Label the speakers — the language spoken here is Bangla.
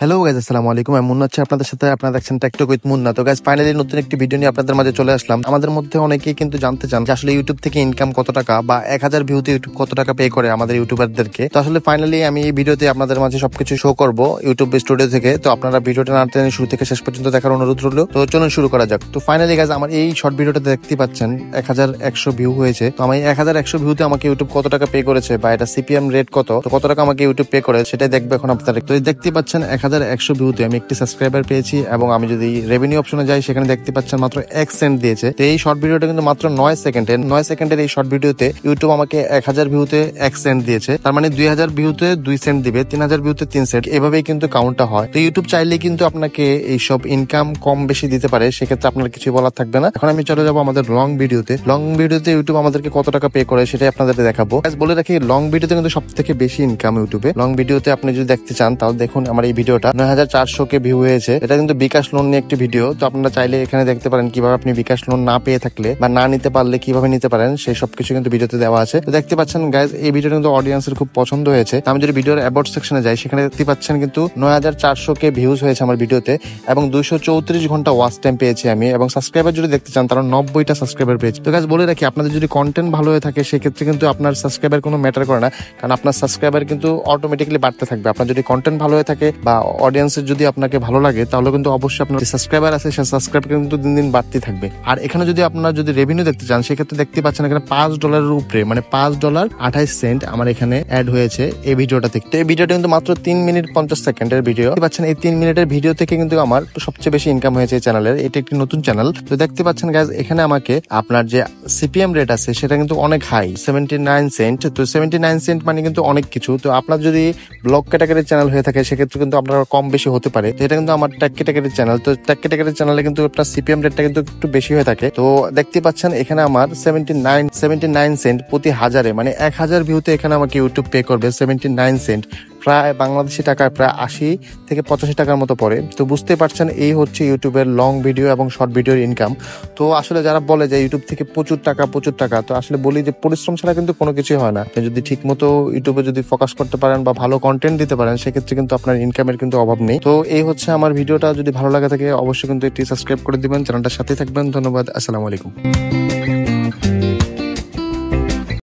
Speaker 1: হ্যালো গাইজ, আসসালামু আলাইকুম। আমি মুন্না আছি আপনাদের সাথে। আপনারা দেখছেন টেকটক উইথ মুন্না। তো গাইজ, ফাইনালি নতুন একটি ভিডিও নিয়ে আপনাদের মাঝে চলে আসলাম। আমাদের মধ্যে অনেকেই কিন্তু জানতে চান যে আসলে ইউটিউব থেকে ইনকাম কত টাকা বা 1000 ভিউতে ইউটিউব কত টাকা পে করে আমাদের ইউটিউবারদেরকে। তো আসলে ফাইনালি আমি এই ভিডিওতে আপনাদের মাঝে সবকিছু শো করবো ইউটিউব স্টুডিও থেকে। তো আপনারা ভিডিওটা না টেনে শুরু থেকে শেষ পর্যন্ত দেখার অনুরোধ রইল। তো চলুন শুরু করা যাক। তো ফাইনালি গাইজ, আমার এই শর্ট ভিডিওটা দেখতে পাচ্ছেন 1100 ভিউ হয়েছে। তো আমি 1100 ভিউতে আমাকে ইউটিউব কত টাকা পে করেছে বা এটা সিপিএম রেট কত টাকা আমাকে ইউটিউব পে করে সেটাই দেখবে এখন আপনারা। তো দেখতে পাচ্ছেন 1100 ভিউতে আমি একটি সাবস্ক্রাইবার পেয়েছি এবং আমি যদি রেভিনিউ অপশনে যাই সেখানে দেখতে পাচ্ছেন মাত্র 1 সেন্ট দিয়েছে। তো এই শর্ট ভিডিওটা কিন্তু মাত্র 9 সেকেন্ডের এই শর্ট ভিডিওতে ইউটিউব আমাকে 1000 ভিউতে 1 সেন্ট দিয়েছে। তার মানে 2000 ভিউতে 2 সেন্ট দিবে, 3000 ভিউতে 3 সেন্ট, এভাবেই কিন্তু কাউন্টটা হয়। তো ইউটিউব চাইলে কিন্তু আপনাকে এইসব ইনকাম কম বেশি দিতে পারে, সেক্ষেত্রে আপনার কিছু বলার থাকবে না। এখন আমি চলে যাবো আমাদের লং ভিডিওতে ইউটিউব আমাদেরকে কত টাকা পে করে সেটাই আপনাদের দেখাবো। বলে রাখি, লং ভিডিওতে কিন্তু সব থেকে বেশি ইনকাম ইউটিউবে। লং ভিডিওতে আপনি যদি দেখতে চান তাহলে দেখুন আমার এই ভিডিওটা 9400 ভিউ হয়েছে। এটা কিন্তু বিকাশ লোন নিয়ে একটি ভিডিও। তো আপনারা চাইলে এখানে দেখতে পারেন কিভাবে আপনি বিকাশ লোন না পেয়ে থাকলে বা না নিতে পারলে কিভাবে নিতে পারেন, সেই সবকিছু কিন্তু ভিডিওতে দেওয়া আছে। তো দেখতে পাচ্ছেন গাইজ, এই ভিডিওটা কিন্তু অডিয়েন্সের খুব পছন্দ হয়েছে। আমি যদি ভিডিওর অ্যাবাউট সেকশনে যাই সেখানে দেখতে পাচ্ছেন কিন্তু 9400 ভিউজ হয়েছে আমার ভিডিওতে এবং 234 ঘন্টা ওয়াচ টাইম পেয়েছি আমি। এবং সাবস্ক্রাইবার যদি দেখতে চান তারা 90টা সাবস্ক্রাইবার পেয়েছি। তো গাইজ বলে রাখি, আপনাদের যদি কন্টেন্ট ভালো হয়ে থাকে সেক্ষেত্রে কিন্তু আপনার সাবস্ক্রাইবার কোনো ম্যাটার করে না, কারণ আপনার সাবস্ক্রাইবার কিন্তু অটোমেটিক্যালি বাড়তে থাকবে। আপনার যদি কন্টেন্ট ভালো হয়ে থাকে বা অডিয়েন্সের যদি আপনাকে ভালো লাগে তাহলে কিন্তু অবশ্যই আপনার সাবস্ক্রাইবার আছে সেই সাবস্ক্রাইবার কিন্তু দিন দিন বাড়তে থাকবে। আর এখানে যদি আপনার যদি রেভিনিউ দেখতে চান সেক্ষেত্রে দেখতে পাচ্ছেন এখানে $5 উপরে, মানে $5.28 আমার এখানে অ্যাড হয়েছে এই ভিডিওটা থেকে। তো এই ভিডিওটা কিন্তু মাত্র 3 মিনিট 50 সেকেন্ডের ভিডিও। দেখতে পাচ্ছেন এই 3 মিনিটের ভিডিও থেকে কিন্তু আমার সবচেয়ে বেশি ইনকাম হয়েছে এই চ্যানেলের। এটা একটি নতুন চ্যানেল। তো দেখতে পাচ্ছেন গাইজ, এখানে আমাকে আপনার যে সিপিএম রেট আছে সেটা কিন্তু অনেক হাই, 79 সেন্ট। তো 79 সেন্ট মানে কিন্তু অনেক কিছু। তো আপনার যদি ব্লগ ক্যাটাগরির চ্যানেল হয়ে থাকে সেক্ষেত্রে কিন্তু আপনার কম বেশি হতে পারে। তো এটা কিন্তু আমার ট্যাগ ক্যাটাগরির চ্যানেল। তো ট্যাগ ক্যাটাগরির চ্যানেলে কিন্তু আপনার সিপিএম রেটটা কিন্তু একটু বেশি হয়ে থাকে। তো দেখতে পাচ্ছেন এখানে আমার 79 সেন্ট প্রতি হাজারে, মানে 1000 ভিউতে এখানে আমাকে ইউটিউব পে করবে 79 সেন্ট, প্রায় বাংলাদেশি টাকায় প্রায় 80 থেকে 85 টাকার মতো পড়ে। তো বুঝতে পারছেন এই হচ্ছে ইউটিউবের লং ভিডিও এবং শর্ট ভিডিওর ইনকাম। তো আসলে যারা বলে যে ইউটিউব থেকে প্রচুর টাকা, তো আসলে বলি যে পরিশ্রম ছাড়া কিন্তু কোনো কিছুই হয় না। যদি ঠিক মতো ইউটিউবে যদি ফোকাস করতে পারেন বা ভালো কন্টেন্ট দিতে পারেন সেক্ষেত্রে কিন্তু আপনার ইনকামের কিন্তু অভাব নেই। তো এই হচ্ছে আমার ভিডিওটা। যদি ভালো লাগে থাকে অবশ্যই কিন্তু এটি সাবস্ক্রাইব করে দিবেন, চ্যানেলটার সাথে থাকবেন। ধন্যবাদ, আসসালামু আলাইকুম।